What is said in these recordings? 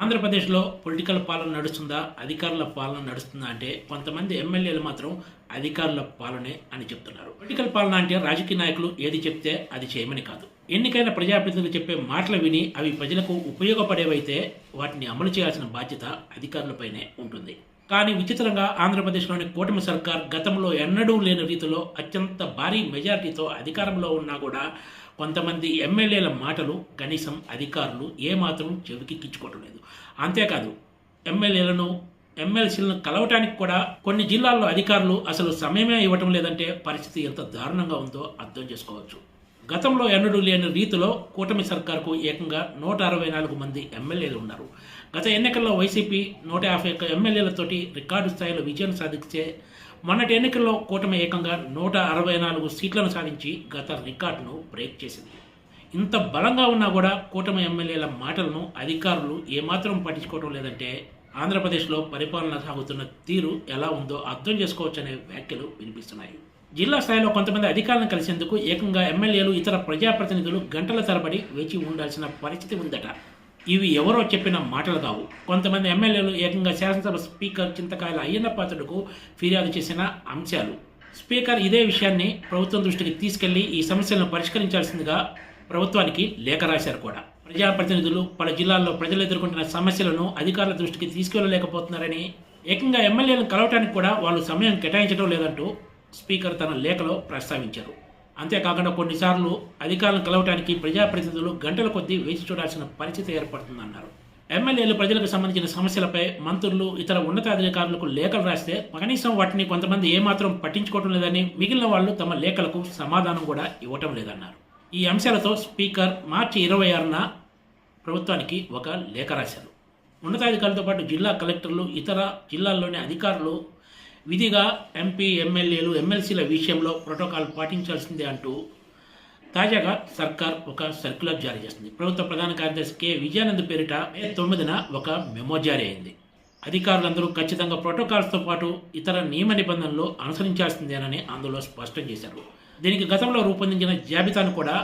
ఆంధ్రప్రదేశ్లో పొలిటికల్ పాలన నడుస్తుందా, అధికారుల పాలన నడుస్తుందా అంటే కొంతమంది ఎమ్మెల్యేలు మాత్రం అధికారుల పాలనే అని చెప్తున్నారు. పొలిటికల్ పాలన అంటే రాజకీయ నాయకులు ఏది చెప్తే అది చేయమని కాదు. ఎన్నికైన ప్రజాప్రతినిధులు చెప్పే మాటలు విని అవి ప్రజలకు ఉపయోగపడేవైతే వాటిని అమలు చేయాల్సిన బాధ్యత అధికారులపైనే ఉంటుంది. కానీ విచిత్రంగా ఆంధ్రప్రదేశ్లోని కూటమి సర్కార్ గతంలో ఎన్నడూ లేని రీతిలో అత్యంత భారీ మెజారిటీతో అధికారంలో ఉన్నా కూడా కొంతమంది ఎమ్మెల్యేల మాటలు కనీసం అధికారులు ఏమాత్రం చెవికెక్కించుకోవటం లేదు. అంతేకాదు ఎమ్మెల్యేలను ఎమ్మెల్సీలను కలవటానికి కూడా కొన్ని జిల్లాల్లో అధికారులు అసలు సమయమే ఇవ్వటం లేదంటే పరిస్థితి ఎంత దారుణంగా ఉందో అర్థం చేసుకోవచ్చు. గతంలో ఎన్నడూ లేని రీతిలో కూటమి సర్కార్కు ఏకంగా 164 మంది ఎమ్మెల్యేలు ఉన్నారు. గత ఎన్నికల్లో వైసీపీ 151 ఎమ్మెల్యేలతోటి రికార్డు స్థాయిలో విజయం సాధిస్తే మొన్నటి ఎన్నికల్లో కూటమి ఏకంగా 164 సీట్లను సాధించి గత రికార్డును బ్రేక్ చేసింది. ఇంత బలంగా ఉన్నా కూడా కూటమి ఎమ్మెల్యేల మాటలను అధికారులు ఏమాత్రం పట్టించుకోవడం లేదంటే ఆంధ్రప్రదేశ్లో పరిపాలన సాగుతున్న తీరు ఎలా ఉందో అర్థం చేసుకోవచ్చనే వ్యాఖ్యలు వినిపిస్తున్నాయి. జిల్లా స్థాయిలో కొంతమంది అధికారులను కలిసేందుకు ఏకంగా ఎమ్మెల్యేలు ఇతర ప్రజాప్రతినిధులు గంటల తరబడి వేచి ఉండాల్సిన పరిస్థితి ఉందట. ఇవి ఎవరో చెప్పిన మాటలు కావు. కొంతమంది ఎమ్మెల్యేలు ఏకంగా శాసనసభ స్పీకర్ చింతకాయల అయ్యన్న పాత్రుడుకు ఫిర్యాదు చేసిన అంశాలు. స్పీకర్ ఇదే విషయాన్ని ప్రభుత్వం దృష్టికి తీసుకెళ్లి ఈ సమస్యలను పరిష్కరించాల్సిందిగా ప్రభుత్వానికి లేఖ రాశారు కూడా. ప్రజాప్రతినిధులు పలు జిల్లాల్లో ప్రజలు ఎదుర్కొంటున్న సమస్యలను అధికారుల దృష్టికి తీసుకెళ్లలేకపోతున్నారని, ఏకంగా ఎమ్మెల్యేలను కలవటానికి కూడా వాళ్ళు సమయం కేటాయించడం లేదంటూ స్పీకర్ తన లేఖలో ప్రస్తావించారు. అంతేకాకుండా కొన్నిసార్లు అధికారులను కలవటానికి ప్రజాప్రతినిధులు గంటల కొద్దీ వేచి చూడాల్సిన పరిస్థితి ఏర్పడుతుందన్నారు. ఎమ్మెల్యేలు ప్రజలకు సంబంధించిన సమస్యలపై మంత్రులు ఇతర ఉన్నతాధికారులకు లేఖలు రాస్తే కనీసం వాటిని కొంతమంది ఏమాత్రం పట్టించుకోవటం లేదని, మిగిలిన వాళ్ళు తమ లేఖలకు సమాధానం కూడా ఇవ్వటం లేదన్నారు. ఈ అంశాలతో స్పీకర్ మార్చి 26న ప్రభుత్వానికి ఒక లేఖ రాశారు. ఉన్నతాధికారులతో పాటు జిల్లా కలెక్టర్లు ఇతర జిల్లాల్లోని అధికారులు విధిగా ఎంపీ, ఎమ్మెల్యేలు, ఎమ్మెల్సీల విషయంలో ప్రోటోకాల్ పాటించాల్సిందే అంటూ తాజాగా సర్కార్ ఒక సర్క్యులర్ జారీ చేసింది. ప్రభుత్వ ప్రధాన కార్యదర్శి కె విజయానంద్ పేరిట మే 9న ఒక మెమో జారీ అయింది. అధికారులందరూ ఖచ్చితంగా ప్రోటోకాల్స్తో పాటు ఇతర నియమ నిబంధనలు అనుసరించాల్సిందేనని అందులో స్పష్టం చేశారు. దీనికి గతంలో రూపొందించిన జాబితాను కూడా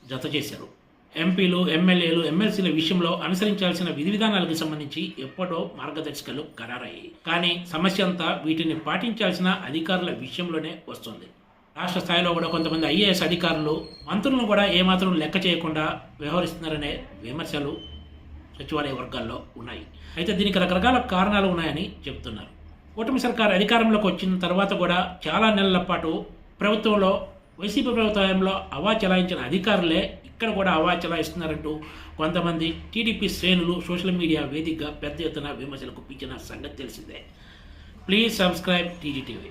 జత చేశారు. ఎంపీలు, ఎమ్మెల్యేలు, ఎమ్మెల్సీల విషయంలో అనుసరించాల్సిన విధి విధానాలకు సంబంధించి ఎప్పటో మార్గదర్శకాలు ఖరారయ్యాయి. కానీ సమస్య అంతా వీటిని పాటించాల్సిన అధికారుల విషయంలోనే వస్తుంది. రాష్ట్ర స్థాయిలో కూడా కొంతమంది ఐఏఎస్ అధికారులు మంత్రులను కూడా ఏమాత్రం లెక్క చేయకుండా వ్యవహరిస్తున్నారనే విమర్శలు సచివాలయ వర్గాల్లో ఉన్నాయి. అయితే దీనికి రకరకాల కారణాలు ఉన్నాయని చెబుతున్నారు. కూటమి సర్కార్ అధికారంలోకి వచ్చిన తర్వాత కూడా చాలా నెలల పాటు ప్రభుత్వంలో వైసీపీ ప్రభుత్వంలో అవా చెలాయించిన అధికారులే ఇక్కడ కూడా అవా చెలాయిస్తున్నారంటూ కొంతమంది టీడీపీ శ్రేణులు సోషల్ మీడియా వేదికగా పెద్ద ఎత్తున విమర్శలకు పిచ్చిన సంగతి తెలిసిందే. Please subscribe TGTV.